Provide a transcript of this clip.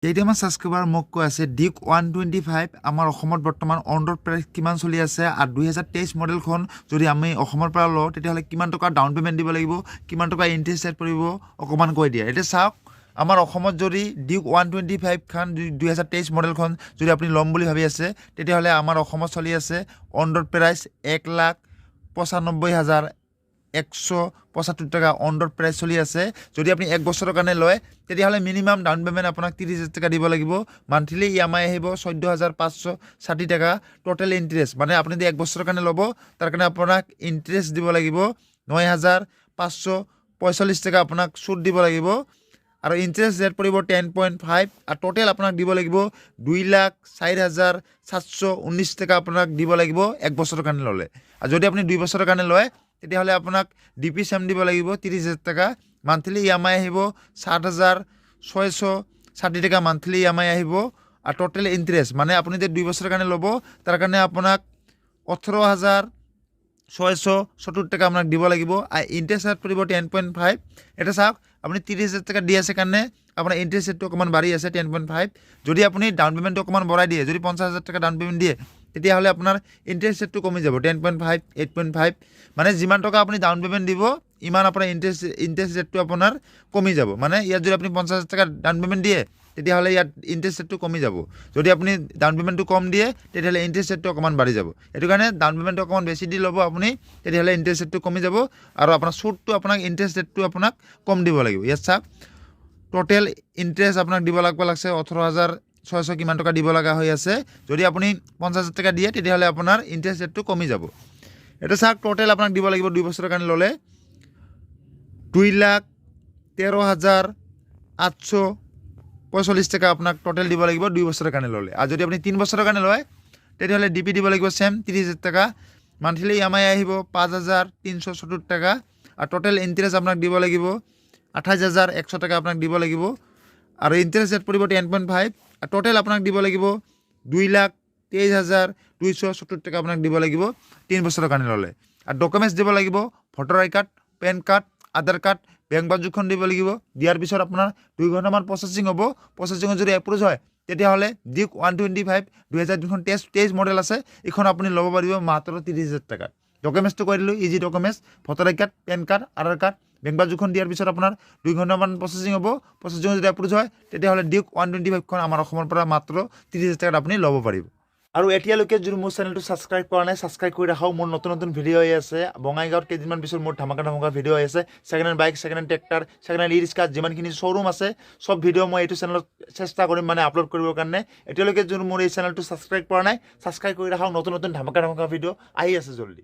কেইটামান ছাবস্ক্ৰাইবাৰ মোক কৈ আছে ডিউক 125 আমাৰ অসমত বৰ্তমান অন ৰোড প্ৰাইচ কিমান চলি আছে আৰু 2023 মডেলখন যদি আমি অসমৰ পৰা লওঁ তেতিয়াহ'লে কিমান টকা ডাউন পে'মেণ্ট দিব লাগিব, কিমান টকা ইণ্টাৰেষ্ট ৰেট পৰিব অকণমান কৈ দিয়ে। এতিয়া চাওক, আমাৰ অসমত যদি ডিউক 125 খান 2023 মডেলখন যদি আপুনি ল'ম বুলি ভাবি আছে তেতিয়াহ'লে আমাৰ অসমত চলি আছে অন ৰোড প্ৰাইচ 1,95,175 টাকা অন ৰোড প্ৰাইচ চলি আছে। যদি আপুনি 1 বছৰৰ কাৰণে লয় তেতিয়াহ'লে মিনিমাম ডাউন পে'মেণ্ট আপোনাক 30,000 টাকা দিব লাগিব। মান্থলি EMI আহিব 14,560 টাকা। টোটেল ইণ্টাৰেষ্ট মানে আপুনি যদি 1 বছৰৰ কাৰণে ল'ব তাৰ কাৰণে আপোনাক ইণ্টাৰেষ্ট দিব লাগিব 9,545 টাকা, আপোনাক সুদ দিব লাগিব আৰু ইণ্টাৰেষ্ট ৰেট পৰিব 10.5 আৰু টোটেল আপোনাক দিব লাগিব 2,04,719 টাকা আপোনাক দিব লাগিব 1 বছৰৰ কাৰণে ল'লে। আৰু যদি আপুনি 2 বছৰৰ কাৰণে লয় তেতিয়াহ'লে আপোনাক DP-SAM দিব লাগিব 30,000 টাকা। মান্থলি EMI আহিব 7,660 টাকা মান্থলি EMI আহিব আৰু টোটেল ইণ্টাৰেষ্ট মানে আপুনি যে 2 বছৰৰ কাৰণে ল'ব তাৰ কাৰণে আপোনাক 18,670 টাকা আপোনাক দিব লাগিব আৰু ইণ্টাৰেষ্ট ৰেট পৰিব 10.5। এটা চাওক, আপুনি 30,000 টাকা দি আছে কাৰণে আপোনাৰ ইণ্টাৰেষ্ট ৰেটটো অকণমান বাঢ়ি আছে 10.5। যদি আপুনি ডাউন পে'মেণ্টটো অকণমান বঢ়াই দিয়ে, যদি 50,000 টাকা ডাউন পে'মেণ্ট দিয়ে তেতিয়াহ'লে আপোনাৰ ইণ্টাৰেষ্ট ৰেটটো কমি যাব 10.5, 8.5। মানে যিমান টকা আপুনি ডাউন পে'মেণ্ট দিব ইমান আপোনাৰ ইণ্টাৰেষ্ট ৰেটটো আপোনাৰ কমি যাব। মানে ইয়াত যদি আপুনি 50,000 টাকা ডাউন পে'মেণ্ট দিয়ে তেতিয়াহ'লে ইয়াত ইণ্টাৰেষ্ট ৰেটটো কমি যাব। যদি আপুনি ডাউন পে'মেণ্টটো কম দিয়ে তেতিয়াহ'লে ইণ্টাৰেষ্ট ৰেটটো অকণমান বাঢ়ি যাব। সেইটো কাৰণে ডাউন পে'মেণ্টটো অকণমান বেছি দি ল'ব আপুনি, তেতিয়াহ'লে ইণ্টাৰেষ্ট ৰেটটো কমি যাব আৰু আপোনাৰ সুদটো আপোনাক ইণ্টাৰেষ্ট ৰেটটো আপোনাক কম দিব লাগিব। ইয়াত চাওক, টোটেল ইণ্টাৰেষ্ট আপোনাক দিব লাগছে 18,600 কিমান টকা দিব লগা হৈ আছে। যদি আপুনি 50,000 টাকা দিয়ে তেতিয়াহ'লে আপোনাৰ ইণ্টাৰেষ্ট ৰেটটো কমি যাব। এটা চাওক, টোটেল আপোনাক দিব লাগিব 2 বছৰৰ কাৰণে ল'লে 2,13,845 টাকা আপোনাক টোটেল দিব লাগিব 2 বছৰৰ কাৰণে ল'লে। আৰু যদি আপুনি 3 বছৰৰ কাৰণে লয় তেতিয়াহ'লে DP দিব লাগিব চেম 30,000 টাকা। মান্থলি EMI আহিব 5,370 টাকা আৰু টোটেল ইণ্টাৰেষ্ট আপোনাক দিব লাগিব 28,100 টাকা আপোনাক দিব লাগিব আৰু ইণ্টাৰেষ্ট ৰেট পৰিব 10.5 আৰু টোটেল আপোনাক দিব লাগিব 2,23,270 টাকা আপোনাক দিব লাগিব 3 বছৰৰ কাৰণে ল'লে। আৰু ডকুমেণ্টছ দিব লাগিব ভোটাৰ আই কাৰ্ড, পেন কাৰ্ড, আধাৰ কাৰ্ড, বেংক পাছবুকখন দিব লাগিব। দিয়াৰ পিছত আপোনাৰ 2 ঘণ্টামান প্ৰচেছিং হ'ব। প্ৰচেছিঙত যদি এপ্ৰুভ হয় তেতিয়াহ'লে ডিউক 125 2023 মডেল আছে, এইখন আপুনি ল'ব পাৰিব মাত্ৰ 30,000 টাকাত। ডকুমেণ্টছটো কৈ দিলোঁ, ইজি ডকুমেণ্টছ, ভোটাৰ আই কাৰ্ড, পেন কাৰ্ড, আধাৰ কাৰ্ড, বেংক পাছবুকখন দিয়াৰ পিছত আপোনাৰ 2 ঘণ্টামান প্ৰচেছিং হ'ব। প্ৰচেছিঙত যদি এপ্ৰুভ হয় তেতিয়াহ'লে ডিউক 125খন আমাৰ অসমৰ পৰা মাত্ৰ 30,000 টাকাত আপুনি ল'ব পাৰিব। আৰু এতিয়ালৈকে যদি মোৰ চেনেলটো ছাবস্ক্ৰাইব কৰা নাই, ছাবস্ক্ৰাইব কৰি ৰাখক। মোৰ নতুন নতুন ভিডিঅ' হৈ আছে। বঙাইগাঁৱত কেইদিনমান পিছত মোৰ ধামাকা ভিডিঅ' হৈ আছে। Second hand bike, second hand tractor, second hand e-rickshaw, যিমানখিনি শ্ব'ৰুম আছে চব ভিডিঅ' মই এইটো চেনেলত চেষ্টা কৰিম মানে আপলোড কৰিবৰ কাৰণে। এতিয়ালৈকে যদি মোৰ এই চেনেলটো ছাবস্ক্ৰাইব কৰা নাই, ছাবস্ক্ৰাইব কৰি ৰাখক। নতুন নতুন ধামাকা ভিডিঅ' আহি আছে জল্দি।